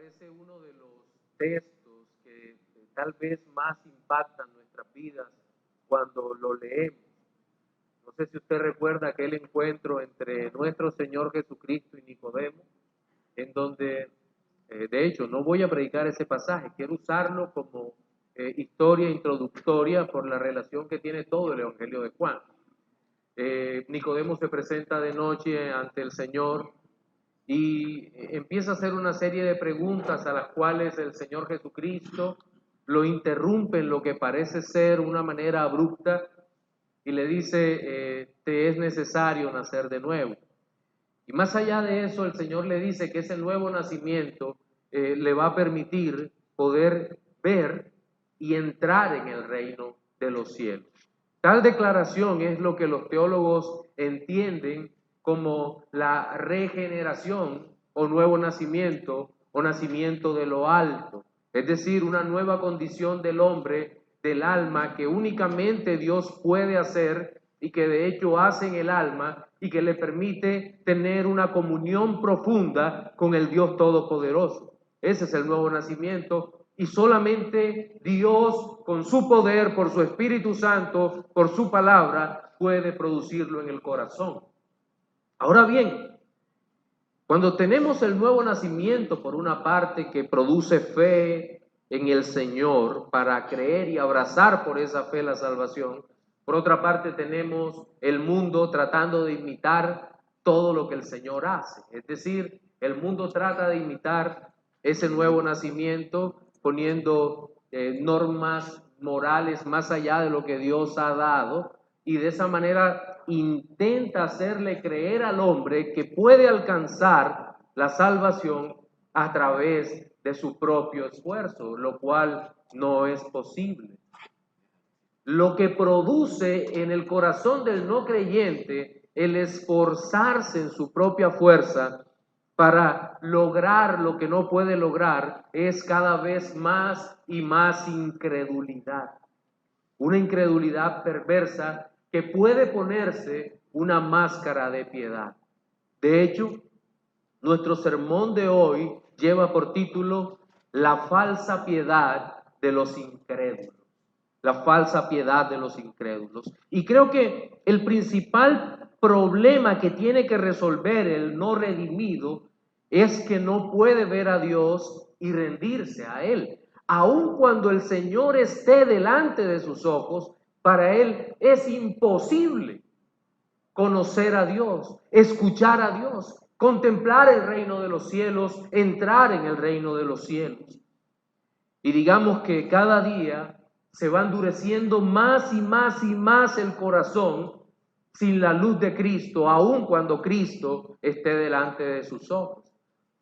parece uno de los textos que tal vez más impactan nuestras vidas cuando lo leemos. No sé si usted recuerda aquel encuentro entre nuestro Señor Jesucristo y Nicodemo, en donde, de hecho, no voy a predicar ese pasaje, quiero usarlo como historia introductoria por la relación que tiene todo el Evangelio de Juan. Nicodemo se presenta de noche ante el Señor y empieza a hacer una serie de preguntas a las cuales el Señor Jesucristo lo interrumpe en lo que parece ser una manera abrupta y le dice, te es necesario nacer de nuevo. Y más allá de eso, el Señor le dice que ese nuevo nacimiento le va a permitir poder ver y entrar en el reino de los cielos. Tal declaración es lo que los teólogos entienden como la regeneración o nuevo nacimiento o nacimiento de lo alto, es decir, una nueva condición del hombre, del alma, que únicamente Dios puede hacer y que de hecho hace en el alma y que le permite tener una comunión profunda con el Dios Todopoderoso. Ese es el nuevo nacimiento. Y solamente Dios, con su poder, por su Espíritu Santo, por su palabra, puede producirlo en el corazón. Ahora bien, cuando tenemos el nuevo nacimiento, por una parte, que produce fe en el Señor para creer y abrazar por esa fe la salvación, por otra parte tenemos el mundo tratando de imitar todo lo que el Señor hace. Es decir, el mundo trata de imitar ese nuevo nacimiento poniendo normas morales más allá de lo que Dios ha dado, y de esa manera intenta hacerle creer al hombre que puede alcanzar la salvación a través de su propio esfuerzo, lo cual no es posible. Lo que produce en el corazón del no creyente el esforzarse en su propia fuerza para lograr lo que no puede lograr es cada vez más y más incredulidad. Una incredulidad perversa que puede ponerse una máscara de piedad. De hecho, nuestro sermón de hoy lleva por título La falsa piedad de los incrédulos. La falsa piedad de los incrédulos. Y creo que el principal problema que tiene que resolver el no redimido es que no puede ver a Dios y rendirse a Él. Aun cuando el Señor esté delante de sus ojos, para Él es imposible conocer a Dios, escuchar a Dios, contemplar el reino de los cielos, entrar en el reino de los cielos. Y digamos que cada día se va endureciendo más y más y más el corazón sin la luz de Cristo, aun cuando Cristo esté delante de sus ojos.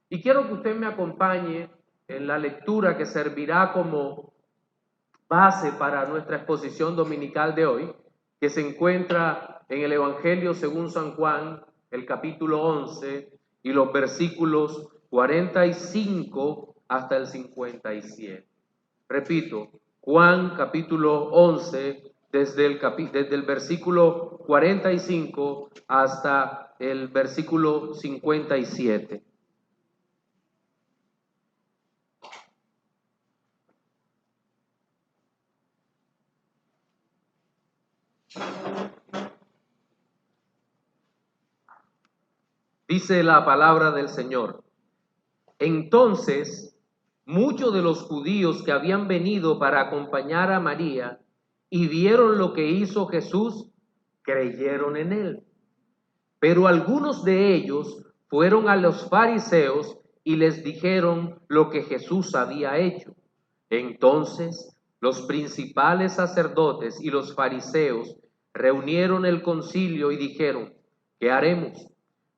Y quiero que usted me acompañe en la lectura que servirá como base para nuestra exposición dominical de hoy, que se encuentra en el Evangelio según San Juan, el capítulo 11 y los versículos 45 hasta el 57. Repito, Juan capítulo 11, desde el versículo 45 hasta el versículo 57. Dice la palabra del Señor. Entonces, muchos de los judíos que habían venido para acompañar a María y vieron lo que hizo Jesús, creyeron en él. Pero algunos de ellos fueron a los fariseos y les dijeron lo que Jesús había hecho. Entonces, los principales sacerdotes y los fariseos reunieron el concilio y dijeron, ¿qué haremos?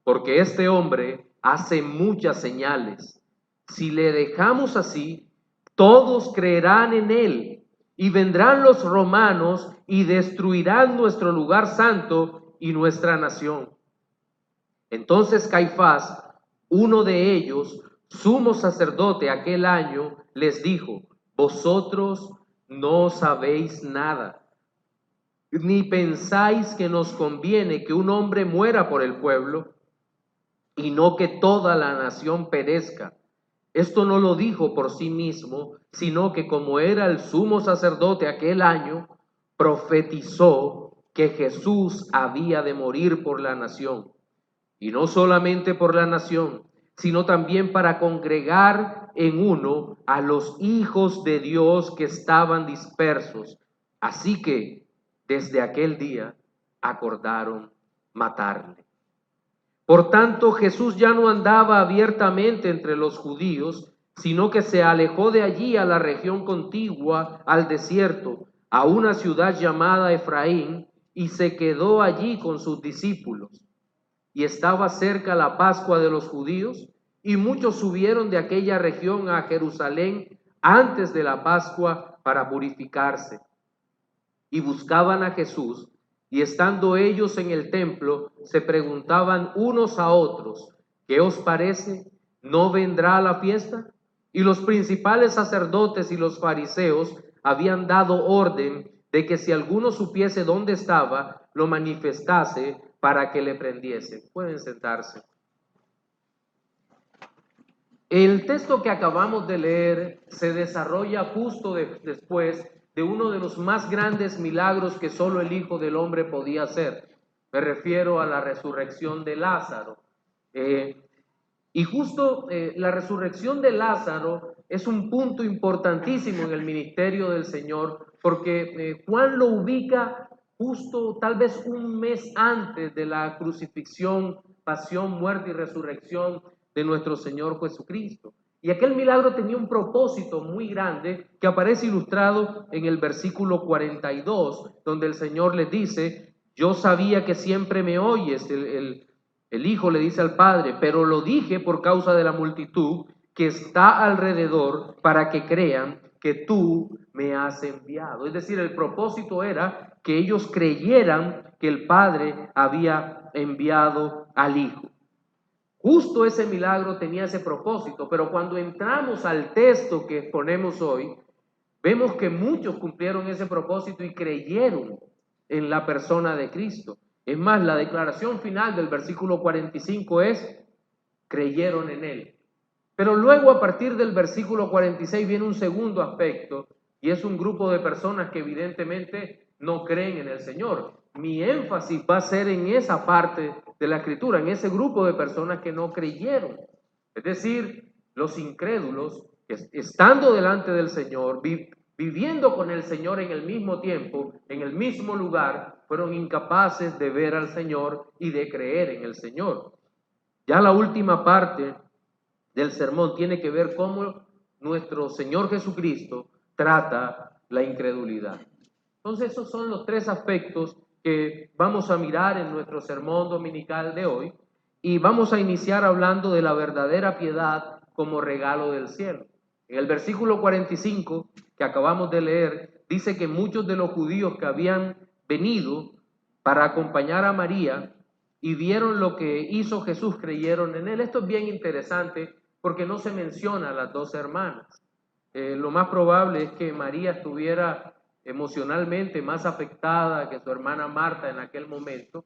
Porque este hombre hace muchas señales. Si le dejamos así, todos creerán en él, y vendrán los romanos y destruirán nuestro lugar santo y nuestra nación. Entonces Caifás, uno de ellos, sumo sacerdote aquel año, les dijo, vosotros no sabéis nada, ni pensáis que nos conviene que un hombre muera por el pueblo y no que toda la nación perezca. Esto no lo dijo por sí mismo, sino que como era el sumo sacerdote aquel año, profetizó que Jesús había de morir por la nación. Y no solamente por la nación, sino también para congregar en uno a los hijos de Dios que estaban dispersos. Así que desde aquel día acordaron matarle. Por tanto, Jesús ya no andaba abiertamente entre los judíos, sino que se alejó de allí a la región contigua, al desierto, a una ciudad llamada Efraín, y se quedó allí con sus discípulos. Y estaba cerca la Pascua de los judíos, y muchos subieron de aquella región a Jerusalén antes de la Pascua para purificarse. Y buscaban a Jesús, y estando ellos en el templo, se preguntaban unos a otros, ¿qué os parece? ¿No vendrá a la fiesta? Y los principales sacerdotes y los fariseos habían dado orden de que si alguno supiese dónde estaba, lo manifestase para que le prendiesen. Pueden sentarse. El texto que acabamos de leer se desarrolla justo después de uno de los más grandes milagros que solo el Hijo del Hombre podía hacer. Me refiero a la resurrección de Lázaro. Y justo la resurrección de Lázaro es un punto importantísimo en el ministerio del Señor, porque Juan lo ubica justo tal vez un mes antes de la crucifixión, pasión, muerte y resurrección de nuestro Señor Jesucristo. Y aquel milagro tenía un propósito muy grande que aparece ilustrado en el versículo 42, donde el Señor le dice, yo sabía que siempre me oyes, el Hijo le dice al Padre, pero lo dije por causa de la multitud que está alrededor para que crean que tú me has enviado. Es decir, el propósito era que ellos creyeran que el Padre había enviado al Hijo. Justo ese milagro tenía ese propósito, pero cuando entramos al texto que exponemos hoy, vemos que muchos cumplieron ese propósito y creyeron en la persona de Cristo. Es más, la declaración final del versículo 45 es, creyeron en Él. Pero luego a partir del versículo 46 viene un segundo aspecto, y es un grupo de personas que evidentemente no creen en el Señor. Mi énfasis va a ser en esa parte de la Escritura, en ese grupo de personas que no creyeron. Es decir, los incrédulos, que estando delante del Señor, viviendo con el Señor en el mismo tiempo, en el mismo lugar, fueron incapaces de ver al Señor y de creer en el Señor. Ya la última parte del sermón tiene que ver cómo nuestro Señor Jesucristo trata la incredulidad. Entonces esos son los tres aspectos que vamos a mirar en nuestro sermón dominical de hoy, y vamos a iniciar hablando de la verdadera piedad como regalo del cielo. En el versículo 45 que acabamos de leer, dice que muchos de los judíos que habían venido para acompañar a María y vieron lo que hizo Jesús, creyeron en él. Esto es bien interesante porque no se menciona a las dos hermanas. Lo más probable es que María estuviera emocionalmente más afectada que su hermana Marta en aquel momento,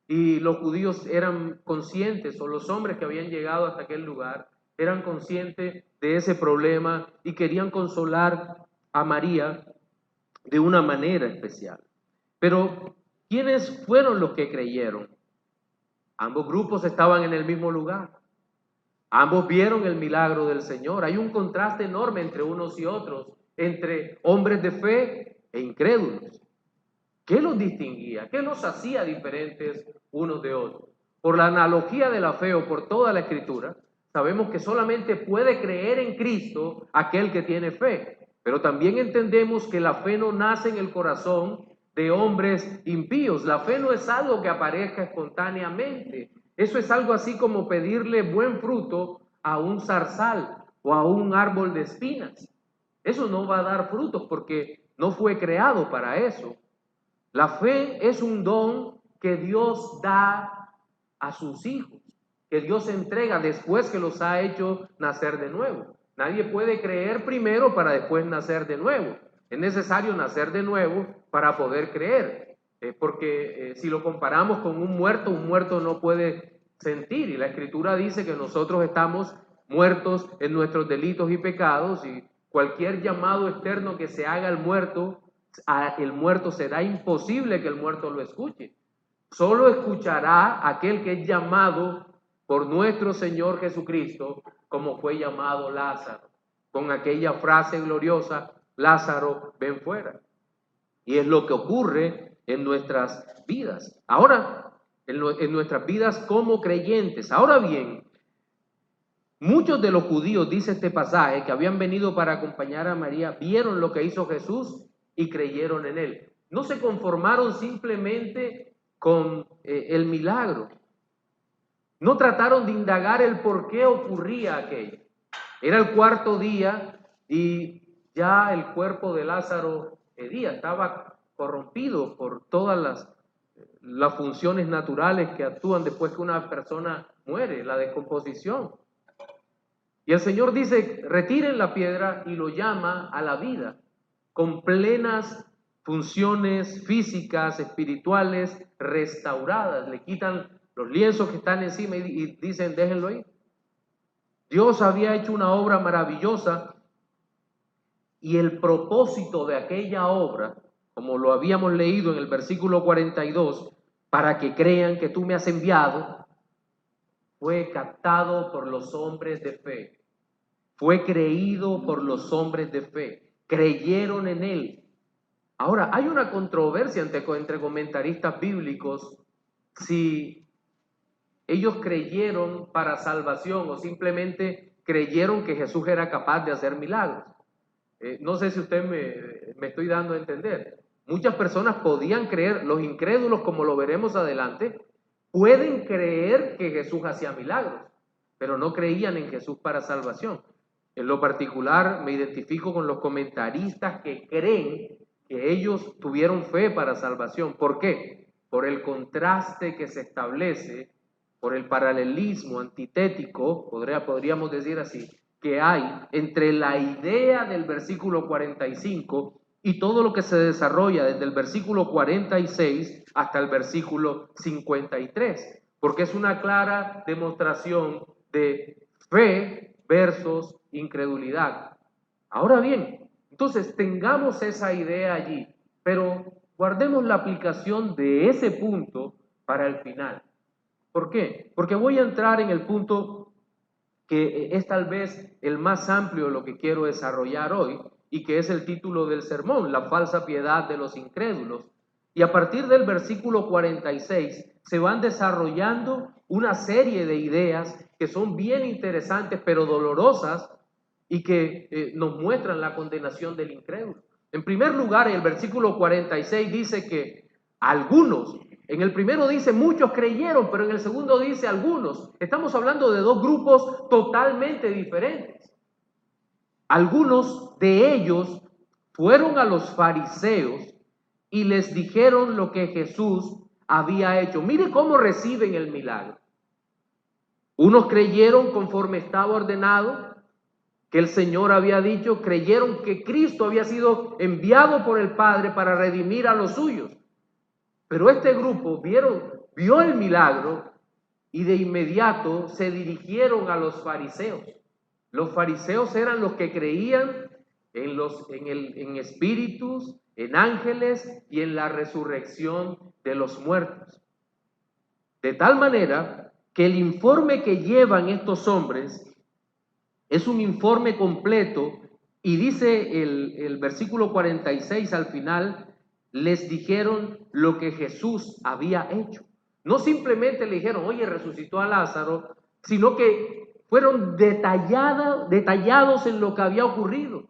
y los judíos eran conscientes, o los hombres que habían llegado hasta aquel lugar, eran conscientes de ese problema y querían consolar a María de una manera especial. Pero, ¿quiénes fueron los que creyeron? Ambos grupos estaban en el mismo lugar. Ambos vieron el milagro del Señor. Hay un contraste enorme entre unos y otros, entre hombres de fe e incrédulos. ¿Qué los distinguía? ¿Qué los hacía diferentes unos de otros? Por la analogía de la fe o por toda la Escritura, sabemos que solamente puede creer en Cristo aquel que tiene fe. Pero también entendemos que la fe no nace en el corazón de hombres impíos. La fe no es algo que aparezca espontáneamente. Eso es algo así como pedirle buen fruto a un zarzal o a un árbol de espinas. Eso no va a dar frutos porque no fue creado para eso. La fe es un don que Dios da a sus hijos, que Dios entrega después que los ha hecho nacer de nuevo. Nadie puede creer primero para después nacer de nuevo. Es necesario nacer de nuevo para poder creer, porque si lo comparamos con un muerto no puede sentir, y la Escritura dice que nosotros estamos muertos en nuestros delitos y pecados, y cualquier llamado externo que se haga al muerto, el muerto será imposible que el muerto lo escuche. Solo escuchará aquel que es llamado por nuestro Señor Jesucristo, como fue llamado Lázaro, con aquella frase gloriosa: Lázaro, ven fuera. Y es lo que ocurre en nuestras vidas. Ahora, en nuestras vidas como creyentes. Ahora bien, muchos de los judíos, dice este pasaje, que habían venido para acompañar a María, vieron lo que hizo Jesús y creyeron en él. No se conformaron simplemente con el milagro. No trataron de indagar el por qué ocurría aquello. Era el cuarto día y ya el cuerpo de Lázaro estaba corrompido por todas las funciones naturales que actúan después que una persona muere, la descomposición. Y el Señor dice: retiren la piedra, y lo llama a la vida, con plenas funciones físicas, espirituales, restauradas. Le quitan los lienzos que están encima y dicen: déjenlo ahí. Dios había hecho una obra maravillosa, y el propósito de aquella obra, como lo habíamos leído en el versículo 42, para que crean que tú me has enviado, fue captado por los hombres de fe. Fue creído por los hombres de fe. Creyeron en él. Ahora, hay una controversia entre comentaristas bíblicos si ellos creyeron para salvación o simplemente creyeron que Jesús era capaz de hacer milagros. No sé si usted me estoy dando a entender. Muchas personas podían creer, los incrédulos, como lo veremos adelante, pueden creer que Jesús hacía milagros, pero no creían en Jesús para salvación. En lo particular, me identifico con los comentaristas que creen que ellos tuvieron fe para salvación. ¿Por qué? Por el contraste que se establece, por el paralelismo antitético, podríamos decir así, que hay entre la idea del versículo 45 y todo lo que se desarrolla desde el versículo 46 hasta el versículo 53, porque es una clara demostración de fe versus incredulidad. Ahora bien, entonces tengamos esa idea allí, pero guardemos la aplicación de ese punto para el final. ¿Por qué? Porque voy a entrar en el punto que es tal vez el más amplio de lo que quiero desarrollar hoy, y que es el título del sermón: la falsa piedad de los incrédulos. Y a partir del versículo 46 se van desarrollando una serie de ideas que son bien interesantes pero dolorosas, y que nos muestran la condenación del incrédulo. En primer lugar, el versículo 46 dice que algunos, en el primero dice muchos creyeron, pero en el segundo dice algunos. Estamos hablando de dos grupos totalmente diferentes. Algunos de ellos fueron a los fariseos y les dijeron lo que Jesús había hecho. Mire cómo reciben el milagro. Unos creyeron conforme estaba ordenado, que el Señor había dicho, creyeron que Cristo había sido enviado por el Padre para redimir a los suyos. Pero este grupo vio el milagro y de inmediato se dirigieron a los fariseos. Los fariseos eran los que creían en espíritus, en ángeles y en la resurrección de los muertos. De tal manera que el informe que llevan estos hombres es un informe completo, y dice el versículo 46 al final: les dijeron lo que Jesús había hecho. No simplemente le dijeron, oye, resucitó a Lázaro, sino que fueron detallados en lo que había ocurrido.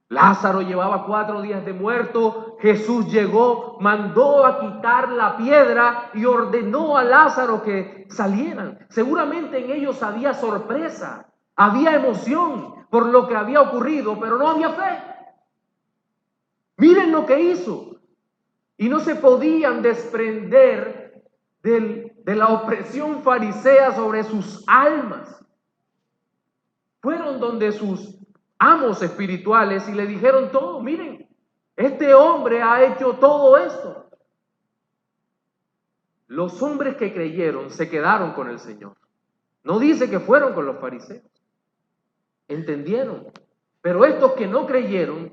Lázaro llevaba 4 días de muerto, Jesús llegó, mandó a quitar la piedra y ordenó a Lázaro que salieran. Seguramente en ellos había sorpresa, había emoción por lo que había ocurrido, pero no había fe. Miren lo que hizo. Y no se podían desprender de la opresión farisea sobre sus almas. Fueron donde sus amos espirituales y le dijeron todo. Miren, este hombre ha hecho todo esto. Los hombres que creyeron se quedaron con el Señor. No dice que fueron con los fariseos. entendieron. Pero estos que no creyeron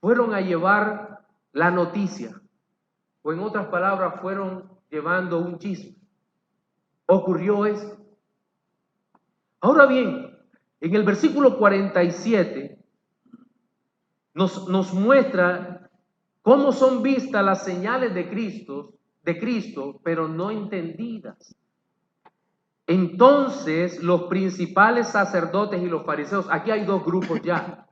fueron a llevar la noticia, o en otras palabras, fueron llevando un chisme. Ocurrió esto. Ahora bien, en el versículo 47 nos muestra cómo son vistas las señales de Cristo, pero no entendidas. Entonces, los principales sacerdotes y los fariseos, aquí hay dos grupos ya.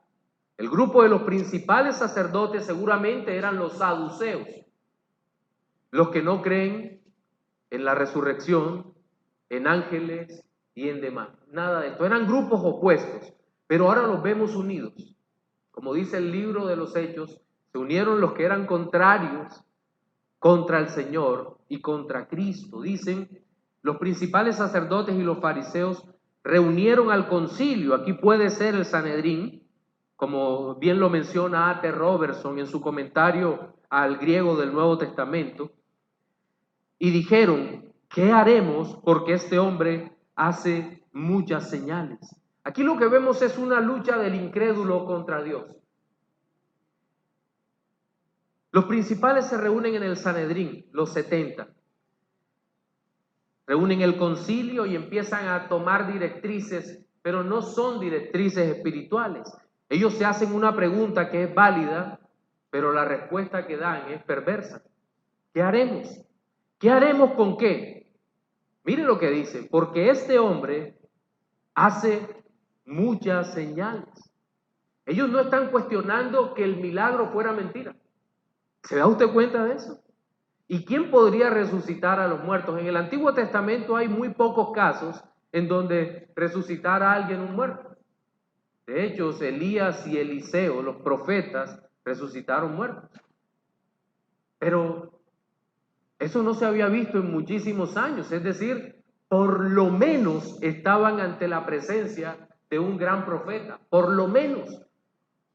El grupo de los principales sacerdotes seguramente eran los saduceos, los que no creen en la resurrección, en ángeles y en demás. Nada de esto. Eran grupos opuestos, pero ahora los vemos unidos. Como dice el libro de los Hechos, se unieron los que eran contrarios contra el Señor y contra Cristo. Dicen, los principales sacerdotes y los fariseos reunieron al concilio. Aquí puede ser el Sanedrín, como bien lo menciona A.T. Robertson en su comentario al griego del Nuevo Testamento, y dijeron, ¿qué haremos? Porque este hombre hace muchas señales. Aquí lo que vemos es una lucha del incrédulo contra Dios. Los principales se reúnen en el Sanedrín, los 70. Reúnen el concilio y empiezan a tomar directrices, pero no son directrices espirituales. Ellos se hacen una pregunta que es válida, pero la respuesta que dan es perversa. ¿Qué haremos? ¿Qué haremos con qué? Mire lo que dice, porque este hombre hace muchas señales. Ellos no están cuestionando que el milagro fuera mentira. ¿Se da usted cuenta de eso? ¿Y quién podría resucitar a los muertos? En el Antiguo Testamento hay muy pocos casos en donde resucitara a alguien un muerto. De hecho, Elías y Eliseo, los profetas, resucitaron muertos. Pero eso no se había visto en muchísimos años. Es decir, por lo menos estaban ante la presencia de un gran profeta. Por lo menos.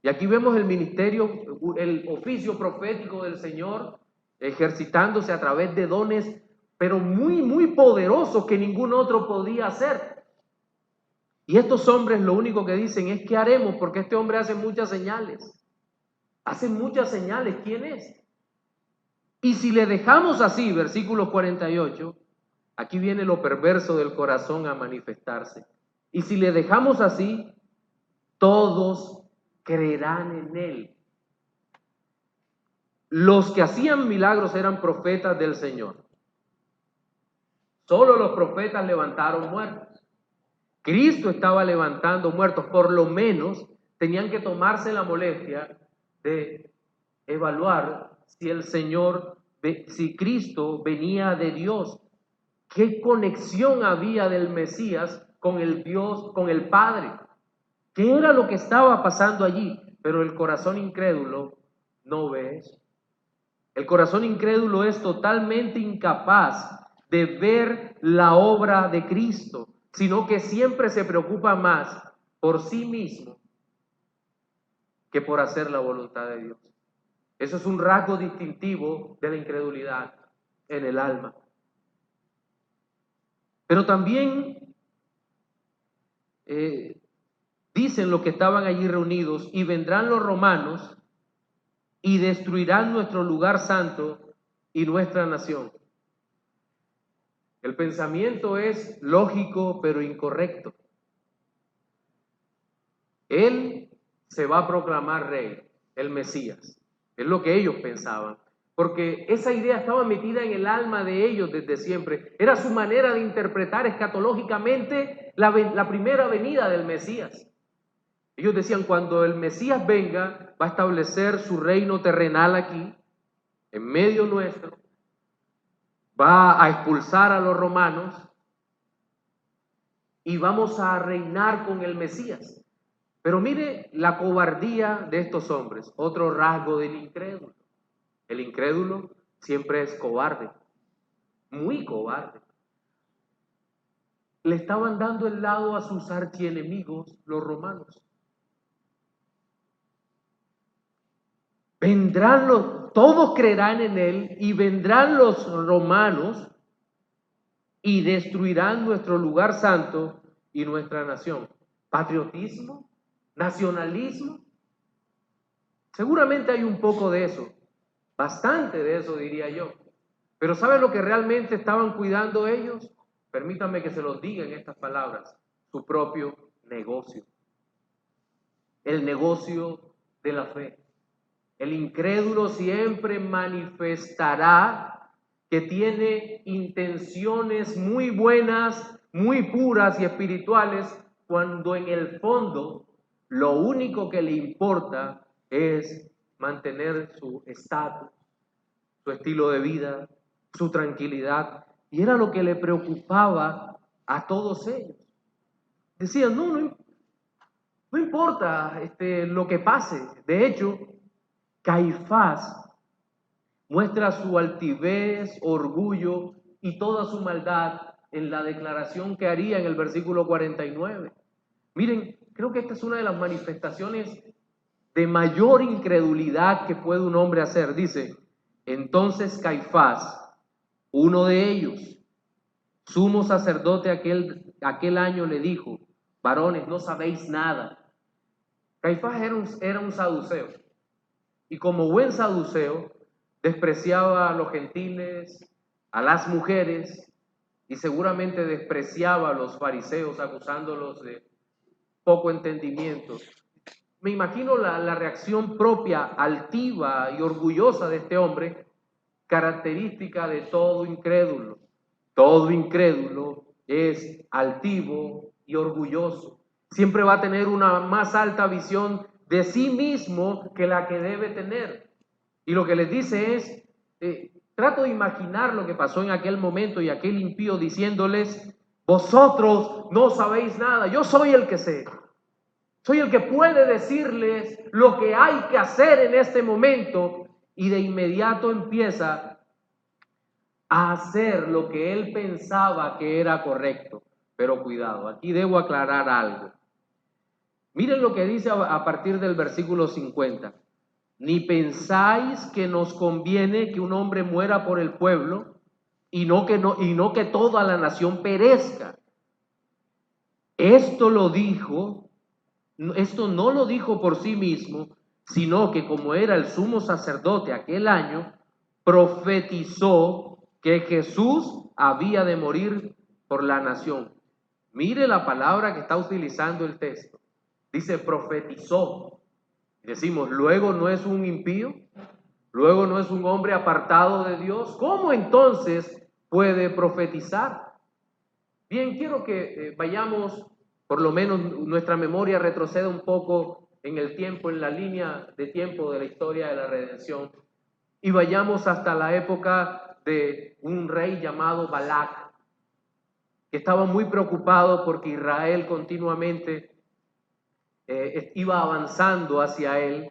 Y aquí vemos el ministerio, el oficio profético del Señor ejercitándose a través de dones, pero muy, muy poderosos que ningún otro podía hacer. Y estos hombres lo único que dicen es, ¿qué haremos? Porque este hombre hace muchas señales. Hace muchas señales. ¿Quién es? Y si le dejamos así, versículo 48, aquí viene lo perverso del corazón a manifestarse. Y si le dejamos así, todos creerán en él. Los que hacían milagros eran profetas del Señor. Solo los profetas levantaron muertos. Cristo estaba levantando muertos. Por lo menos tenían que tomarse la molestia de evaluar si el Señor, si Cristo venía de Dios. ¿Qué conexión había del Mesías con el Dios, con el Padre? ¿Qué era lo que estaba pasando allí? Pero el corazón incrédulo no ve eso. El corazón incrédulo es totalmente incapaz de ver la obra de Cristo, sino que siempre se preocupa más por sí mismo que por hacer la voluntad de Dios. Eso es un rasgo distintivo de la incredulidad en el alma. Pero también dicen los que estaban allí reunidos, y vendrán los romanos y destruirán nuestro lugar santo y nuestra nación. El pensamiento es lógico pero incorrecto. Él se va a proclamar rey, el Mesías. Es lo que ellos pensaban. Porque esa idea estaba metida en el alma de ellos desde siempre. Era su manera de interpretar escatológicamente la primera venida del Mesías. Ellos decían, cuando el Mesías venga, va a establecer su reino terrenal aquí, en medio nuestro, va a expulsar a los romanos y vamos a reinar con el Mesías. Pero mire la cobardía de estos hombres, otro rasgo del incrédulo. El incrédulo siempre es cobarde, muy cobarde. Le estaban dando el lado a sus archienemigos, los romanos. Todos creerán en él y vendrán los romanos y destruirán nuestro lugar santo y nuestra nación. ¿Patriotismo? nacionalismo. Seguramente hay un poco de eso, bastante de eso diría yo. Pero ¿sabe lo que realmente estaban cuidando ellos? Permítanme que se los diga en estas palabras: su propio negocio. El negocio de la fe. El incrédulo siempre manifestará que tiene intenciones muy buenas, muy puras y espirituales, cuando en el fondo lo único que le importa es mantener su estatus, su estilo de vida, su tranquilidad. Y era lo que le preocupaba a todos ellos. Decían, no importa lo que pase. De hecho, Caifás muestra su altivez, orgullo y toda su maldad en la declaración que haría en el versículo 49. Miren, creo que esta es una de las manifestaciones de mayor incredulidad que puede un hombre hacer. Dice, entonces Caifás, uno de ellos, sumo sacerdote aquel año, le dijo, varones, no sabéis nada. Caifás era un saduceo, y como buen saduceo, despreciaba a los gentiles, a las mujeres, y seguramente despreciaba a los fariseos, acusándolos de poco entendimiento. Me imagino la reacción propia, altiva y orgullosa de este hombre, característica de todo incrédulo. Todo incrédulo es altivo y orgulloso. Siempre va a tener una más alta visión de sí mismo que la que debe tener. Y lo que les dice es, trato de imaginar lo que pasó en aquel momento y aquel impío diciéndoles, vosotros no sabéis nada, yo soy el que sé. Soy el que puede decirles lo que hay que hacer en este momento, y de inmediato empieza a hacer lo que él pensaba que era correcto. Pero cuidado, aquí debo aclarar algo. Miren lo que dice a partir del versículo 50. Ni pensáis que nos conviene que un hombre muera por el pueblo y no que toda la nación perezca. Esto no lo dijo por sí mismo, sino que como era el sumo sacerdote aquel año, profetizó que Jesús había de morir por la nación. Mire la palabra que está utilizando el texto. Dice profetizó. Decimos, luego no es un impío, luego no es un hombre apartado de Dios. ¿Cómo entonces puede profetizar? Bien, quiero que vayamos, por lo menos nuestra memoria retroceda un poco en el tiempo, en la línea de tiempo de la historia de la redención, y vayamos hasta la época de un rey llamado Balac, que estaba muy preocupado porque Israel continuamente iba avanzando hacia él,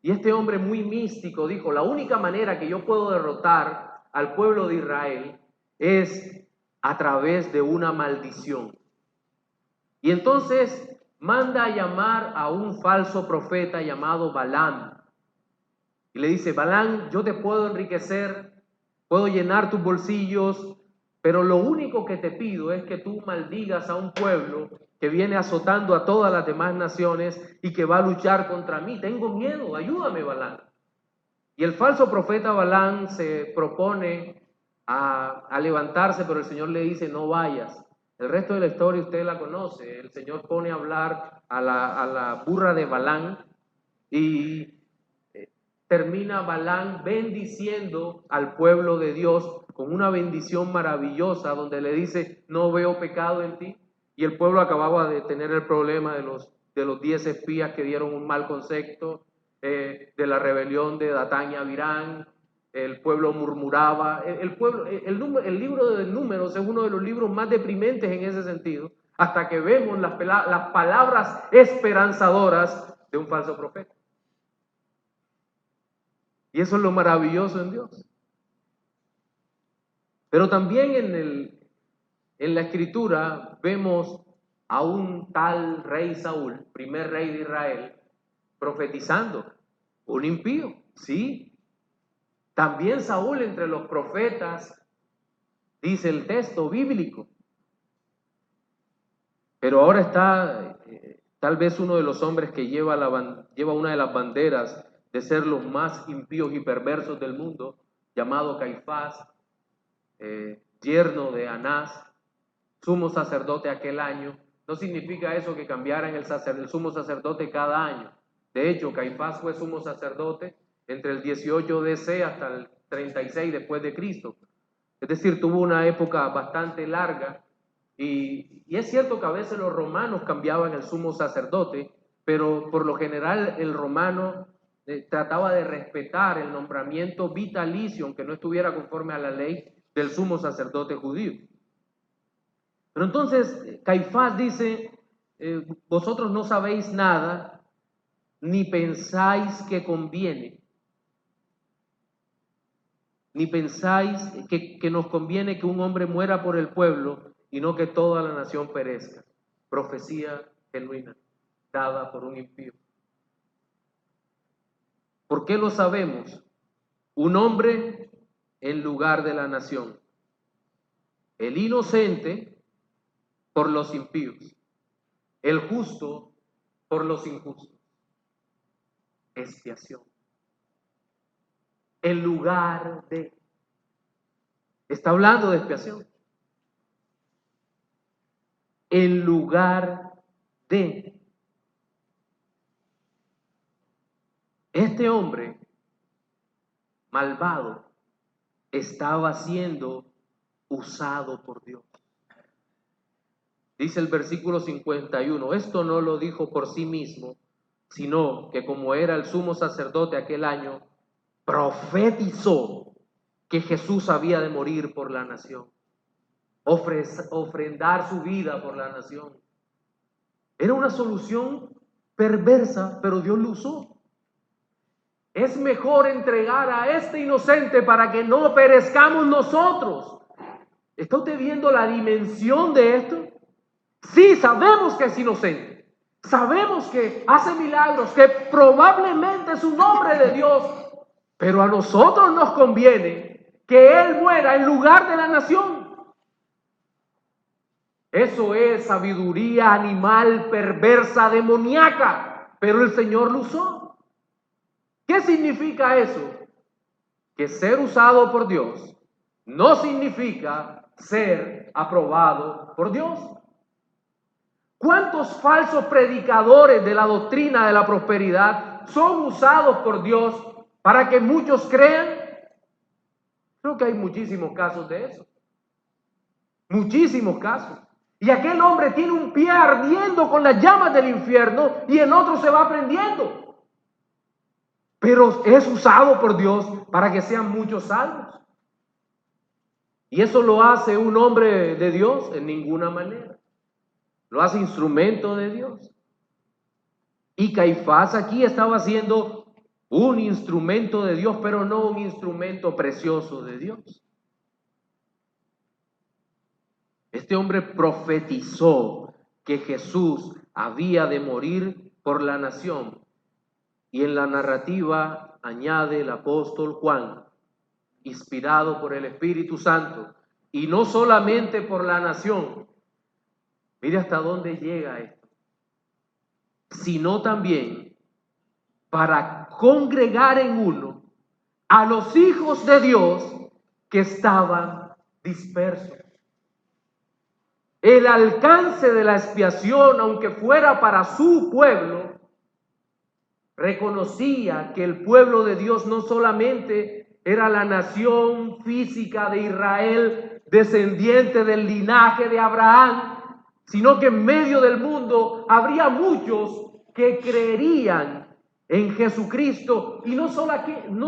y este hombre muy místico dijo, la única manera que yo puedo derrotar al pueblo de Israel es a través de una maldición. Y entonces manda a llamar a un falso profeta llamado Balaam, y le dice, Balaam, yo te puedo enriquecer, puedo llenar tus bolsillos, pero lo único que te pido es que tú maldigas a un pueblo que viene azotando a todas las demás naciones y que va a luchar contra mí. Tengo miedo, ayúdame, Balaam. Y el falso profeta Balaam se propone a levantarse, pero el Señor le dice, no vayas. El resto de la historia usted la conoce. El Señor pone a hablar a la burra de Balaam, y termina Balaam bendiciendo al pueblo de Dios con una bendición maravillosa donde le dice, no veo pecado en ti. Y el pueblo acababa de tener el problema de los 10 espías que dieron un mal concepto, de la rebelión de Datán y Abirán. El pueblo murmuraba. El libro de Números es uno de los libros más deprimentes en ese sentido, hasta que vemos las palabras esperanzadoras de un falso profeta. Y eso es lo maravilloso en Dios. Pero también en la Escritura vemos a un tal rey Saúl, primer rey de Israel, profetizando. Un impío, sí. También Saúl entre los profetas, dice el texto bíblico. Pero ahora está tal vez uno de los hombres que lleva una de las banderas de ser los más impíos y perversos del mundo, llamado Caifás, yerno de Anás, sumo sacerdote aquel año. No significa eso que cambiaran el sumo sacerdote cada año. De hecho, Caifás fue sumo sacerdote entre el 18 DC hasta el 36 después de Cristo. Es decir, tuvo una época bastante larga y es cierto que a veces los romanos cambiaban el sumo sacerdote, pero por lo general el romano trataba de respetar el nombramiento vitalicio, aunque no estuviera conforme a la ley del sumo sacerdote judío. Pero entonces Caifás dice, vosotros no sabéis nada, ni pensáis que conviene, ni pensáis que nos conviene que un hombre muera por el pueblo y no que toda la nación perezca. Profecía genuina, dada por un impío. ¿Por qué lo sabemos? Un hombre en lugar de la nación. El inocente por los impíos. El justo por los injustos. Expiación. En lugar de. Está hablando de expiación. En lugar de. Este hombre malvado estaba siendo usado por Dios. Dice el versículo 51, esto no lo dijo por sí mismo, sino que como era el sumo sacerdote aquel año, profetizó que Jesús había de morir por la nación, ofrendar su vida por la nación. Era una solución perversa, pero Dios lo usó. Es mejor entregar a este inocente para que no perezcamos nosotros. ¿Está usted viendo la dimensión de esto? Sí, sabemos que es inocente. Sabemos que hace milagros, que probablemente es un hombre de Dios. Pero a nosotros nos conviene que Él muera en lugar de la nación. Eso es sabiduría animal, perversa, demoníaca. Pero el Señor lo usó. ¿Qué significa eso? Que ser usado por Dios no significa ser aprobado por Dios. ¿Cuántos falsos predicadores de la doctrina de la prosperidad son usados por Dios para que muchos crean? Creo que hay muchísimos casos de eso. Muchísimos casos. Y aquel hombre tiene un pie ardiendo con las llamas del infierno y el otro se va prendiendo. Pero es usado por Dios para que sean muchos salvos. ¿Y eso lo hace un hombre de Dios? En ninguna manera. Lo hace instrumento de Dios. Y Caifás aquí estaba siendo un instrumento de Dios, pero no un instrumento precioso de Dios. Este hombre profetizó que Jesús había de morir por la nación. Y en la narrativa añade el apóstol Juan, inspirado por el Espíritu Santo, y no solamente por la nación, mire hasta dónde llega esto, sino también para congregar en uno a los hijos de Dios que estaban dispersos. El alcance de la expiación, aunque fuera para su pueblo, reconocía que el pueblo de Dios no solamente era la nación física de Israel, descendiente del linaje de Abraham, sino que en medio del mundo habría muchos que creerían en Jesucristo, y no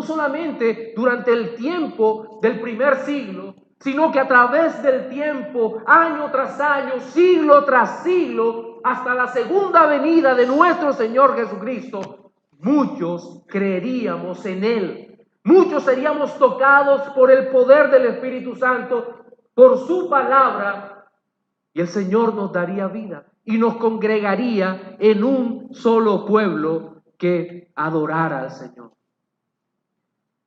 solamente durante el tiempo del primer siglo, sino que a través del tiempo, año tras año, siglo tras siglo, hasta la segunda venida de nuestro Señor Jesucristo, muchos creeríamos en Él. Muchos seríamos tocados por el poder del Espíritu Santo, por su palabra, y el Señor nos daría vida y nos congregaría en un solo pueblo que adorara al Señor.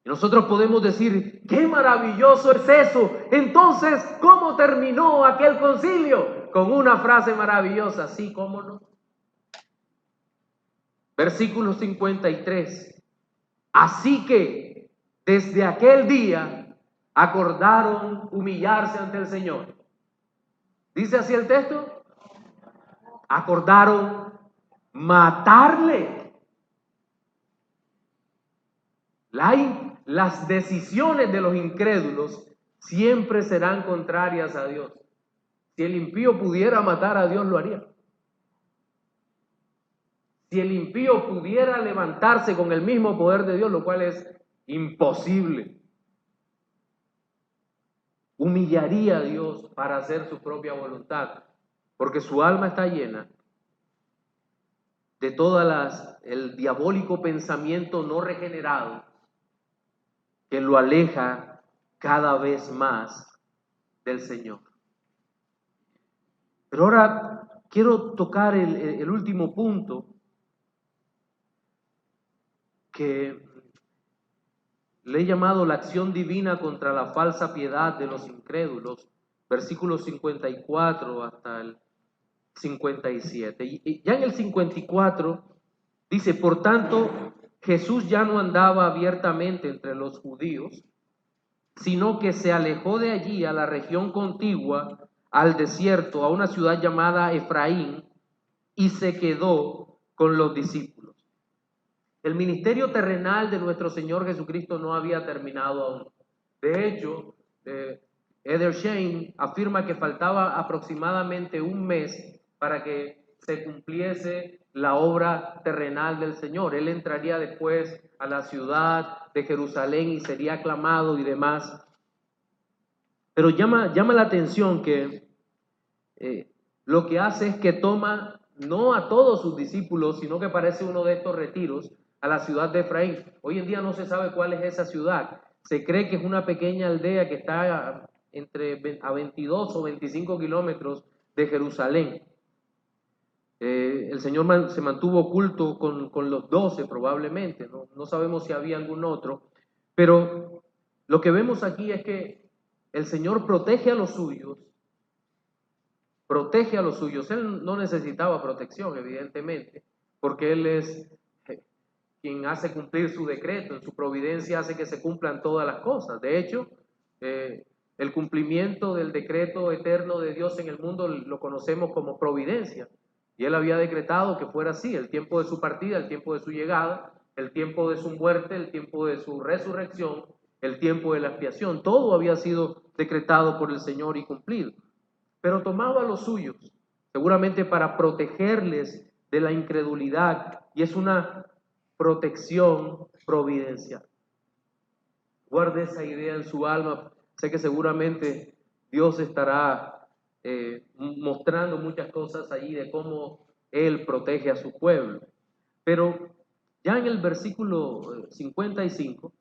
Y nosotros podemos decir, ¡qué maravilloso es eso! Entonces, ¿cómo terminó aquel concilio? Con una frase maravillosa, sí, ¿cómo no? Versículo 53. Así que desde aquel día acordaron humillarse ante el Señor. ¿Dice así el texto? Acordaron matarle. Las decisiones de los incrédulos siempre serán contrarias a Dios. Si el impío pudiera matar a Dios, lo haría. Si el impío pudiera levantarse con el mismo poder de Dios, lo cual es imposible, humillaría a Dios para hacer su propia voluntad, porque su alma está llena de el diabólico pensamiento no regenerado que lo aleja cada vez más del Señor. Pero ahora quiero tocar el último punto que le he llamado la acción divina contra la falsa piedad de los incrédulos, versículos 54 hasta el 57. Y ya en el 54 dice, por tanto, Jesús ya no andaba abiertamente entre los judíos, sino que se alejó de allí a la región contigua, al desierto, a una ciudad llamada Efraín, y se quedó con los discípulos. El ministerio terrenal de nuestro Señor Jesucristo no había terminado aún. De hecho, Edersheim afirma que faltaba aproximadamente un mes para que se cumpliese la obra terrenal del Señor. Él entraría después a la ciudad de Jerusalén y sería aclamado y demás. Pero llama la atención que lo que hace es que toma no a todos sus discípulos, sino que parece uno de estos retiros a la ciudad de Efraín. Hoy en día no se sabe cuál es esa ciudad. Se cree que es una pequeña aldea que está a 22 o 25 kilómetros de Jerusalén. El Señor se mantuvo oculto con los 12 probablemente, no sabemos si había algún otro, pero lo que vemos aquí es que el Señor protege a los suyos. Él no necesitaba protección, evidentemente, porque Él es quien hace cumplir su decreto. En su providencia hace que se cumplan todas las cosas. De hecho, el cumplimiento del decreto eterno de Dios en el mundo lo conocemos como providencia. Y Él había decretado que fuera así: el tiempo de su partida, el tiempo de su llegada, el tiempo de su muerte, el tiempo de su resurrección, el tiempo de la expiación. Todo había sido decretado por el Señor y cumplido. Pero tomaba a los suyos, seguramente para protegerles de la incredulidad, y es una protección providencial. Guarde esa idea en su alma. Sé que seguramente Dios estará mostrando muchas cosas allí de cómo Él protege a su pueblo. Pero ya en el versículo 55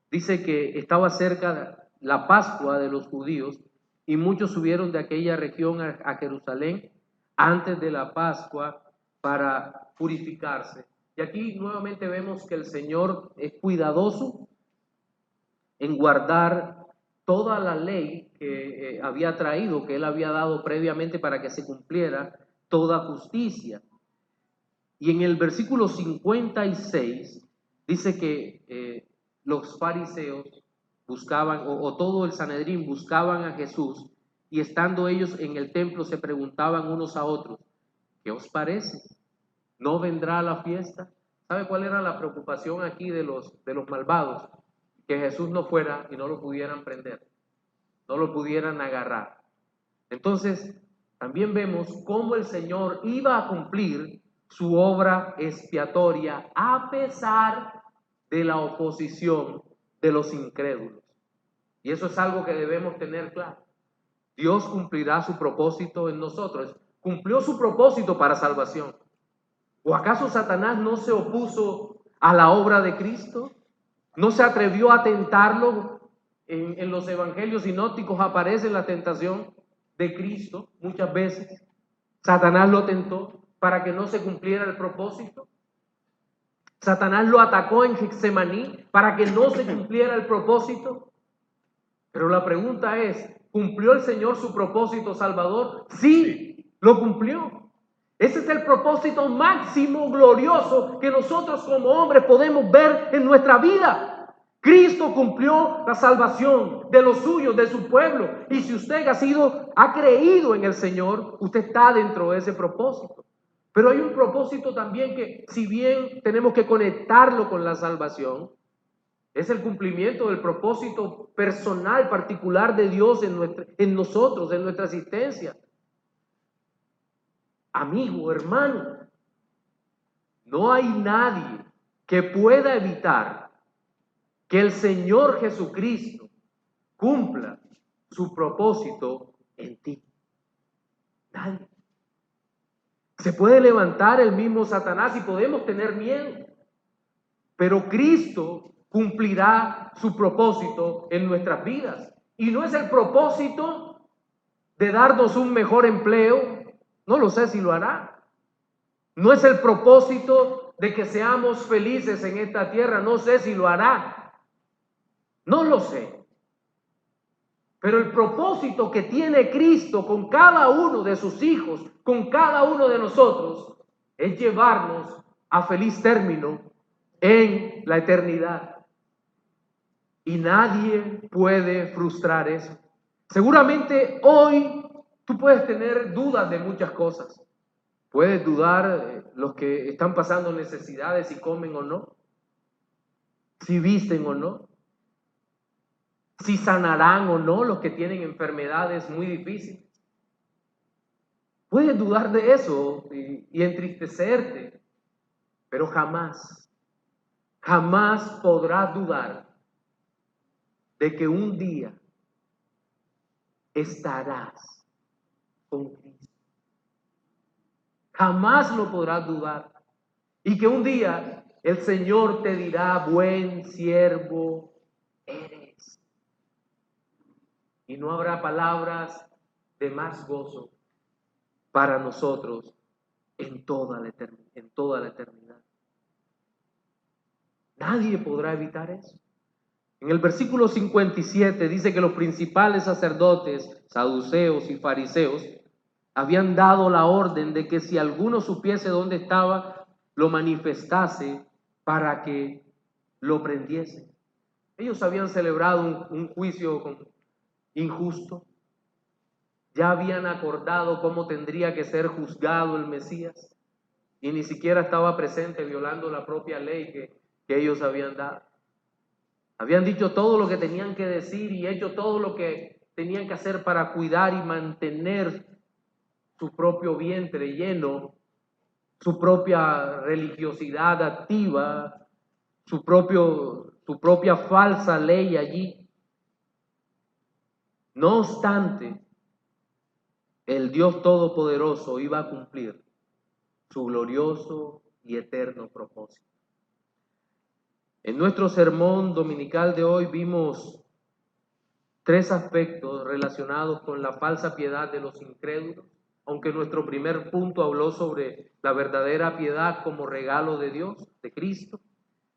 dice que estaba cerca la Pascua de los judíos, y muchos subieron de aquella región a Jerusalén antes de la Pascua para purificarse. Y aquí nuevamente vemos que el Señor es cuidadoso en guardar toda la ley que había traído, que Él había dado previamente para que se cumpliera toda justicia. Y en el versículo 56 dice que los fariseos buscaban, o todo el Sanedrín buscaban a Jesús, y estando ellos en el templo se preguntaban unos a otros, ¿qué os parece? ¿No vendrá a la fiesta? ¿Sabe cuál era la preocupación aquí de los malvados? Que Jesús no fuera y no lo pudieran prender, no lo pudieran agarrar. Entonces, también vemos cómo el Señor iba a cumplir su obra expiatoria a pesar de la oposición de los incrédulos. Y eso es algo que debemos tener claro. Dios cumplirá su propósito en nosotros. Cumplió su propósito para salvación. ¿O acaso Satanás no se opuso a la obra de Cristo? ¿No se atrevió a tentarlo? En los evangelios sinópticos aparece la tentación de Cristo muchas veces. Satanás lo tentó para que no se cumpliera el propósito. Satanás lo atacó en Getsemaní para que no se cumpliera el propósito. Pero la pregunta es, ¿cumplió el Señor su propósito salvador? Sí, lo cumplió. Ese es el propósito máximo, glorioso, que nosotros como hombres podemos ver en nuestra vida. Cristo cumplió la salvación de los suyos, de su pueblo. Y si usted ha creído en el Señor, usted está dentro de ese propósito. Pero hay un propósito también que, si bien tenemos que conectarlo con la salvación, es el cumplimiento del propósito personal, particular de Dios en nosotros, en nuestra existencia. Amigo, hermano, no hay nadie que pueda evitar que el Señor Jesucristo cumpla su propósito en ti. Nadie. Se puede levantar el mismo Satanás y podemos tener miedo, pero Cristo cumplirá su propósito en nuestras vidas. Y no es el propósito de darnos un mejor empleo, no lo sé si lo hará. No es el propósito de que seamos felices en esta tierra, no sé si lo hará. No lo sé. Pero el propósito que tiene Cristo con cada uno de sus hijos, con cada uno de nosotros, es llevarnos a feliz término en la eternidad. Y nadie puede frustrar eso. Seguramente hoy tú puedes tener dudas de muchas cosas. Puedes dudar los que están pasando necesidades, si comen o no, si visten o no, si sanarán o no los que tienen enfermedades muy difíciles. Puedes dudar de eso y entristecerte, pero jamás podrás dudar de que un día estarás con Cristo. Jamás lo podrás dudar. Y que un día el Señor te dirá: buen siervo eres. Y no habrá palabras de más gozo para nosotros en toda la eternidad. Nadie podrá evitar eso. En el versículo 57 dice que los principales sacerdotes, saduceos y fariseos habían dado la orden de que si alguno supiese dónde estaba, lo manifestase para que lo prendiese. Ellos habían celebrado un juicio injusto. Ya habían acordado cómo tendría que ser juzgado el Mesías y ni siquiera estaba presente, violando la propia ley que ellos habían dado. Habían dicho todo lo que tenían que decir y hecho todo lo que tenían que hacer para cuidar y mantener su propio vientre lleno, su propia religiosidad activa, su propia falsa ley allí. No obstante, el Dios Todopoderoso iba a cumplir su glorioso y eterno propósito. En nuestro sermón dominical de hoy vimos 3 aspectos relacionados con la falsa piedad de los incrédulos, aunque nuestro primer punto habló sobre la verdadera piedad como regalo de Dios, de Cristo.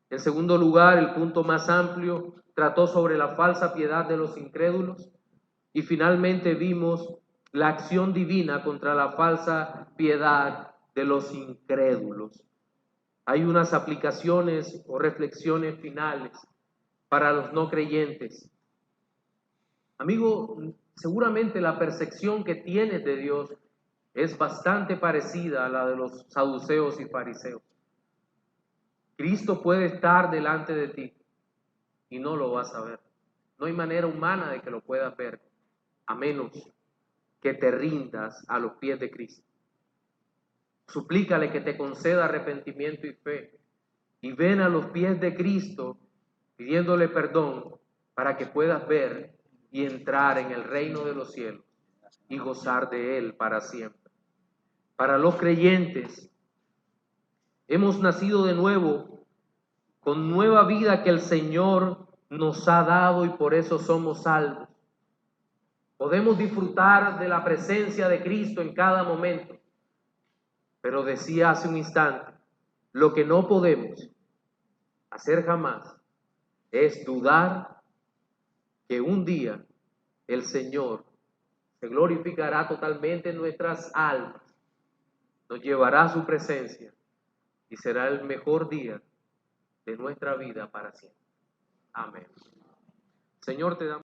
En segundo lugar, el punto más amplio trató sobre la falsa piedad de los incrédulos. Y finalmente vimos la acción divina contra la falsa piedad de los incrédulos. Hay unas aplicaciones o reflexiones finales para los no creyentes. Amigo, seguramente la percepción que tienes de Dios es bastante parecida a la de los saduceos y fariseos. Cristo puede estar delante de ti y no lo vas a ver. No hay manera humana de que lo puedas ver, a menos que te rindas a los pies de Cristo. Suplícale que te conceda arrepentimiento y fe. Y ven a los pies de Cristo pidiéndole perdón para que puedas ver y entrar en el reino de los cielos y gozar de Él para siempre. Para los creyentes, hemos nacido de nuevo con nueva vida que el Señor nos ha dado y por eso somos salvos. Podemos disfrutar de la presencia de Cristo en cada momento. Pero decía hace un instante, lo que no podemos hacer jamás es dudar que un día el Señor se glorificará totalmente en nuestras almas, nos llevará a su presencia y será el mejor día de nuestra vida para siempre. Amén. Señor, te damos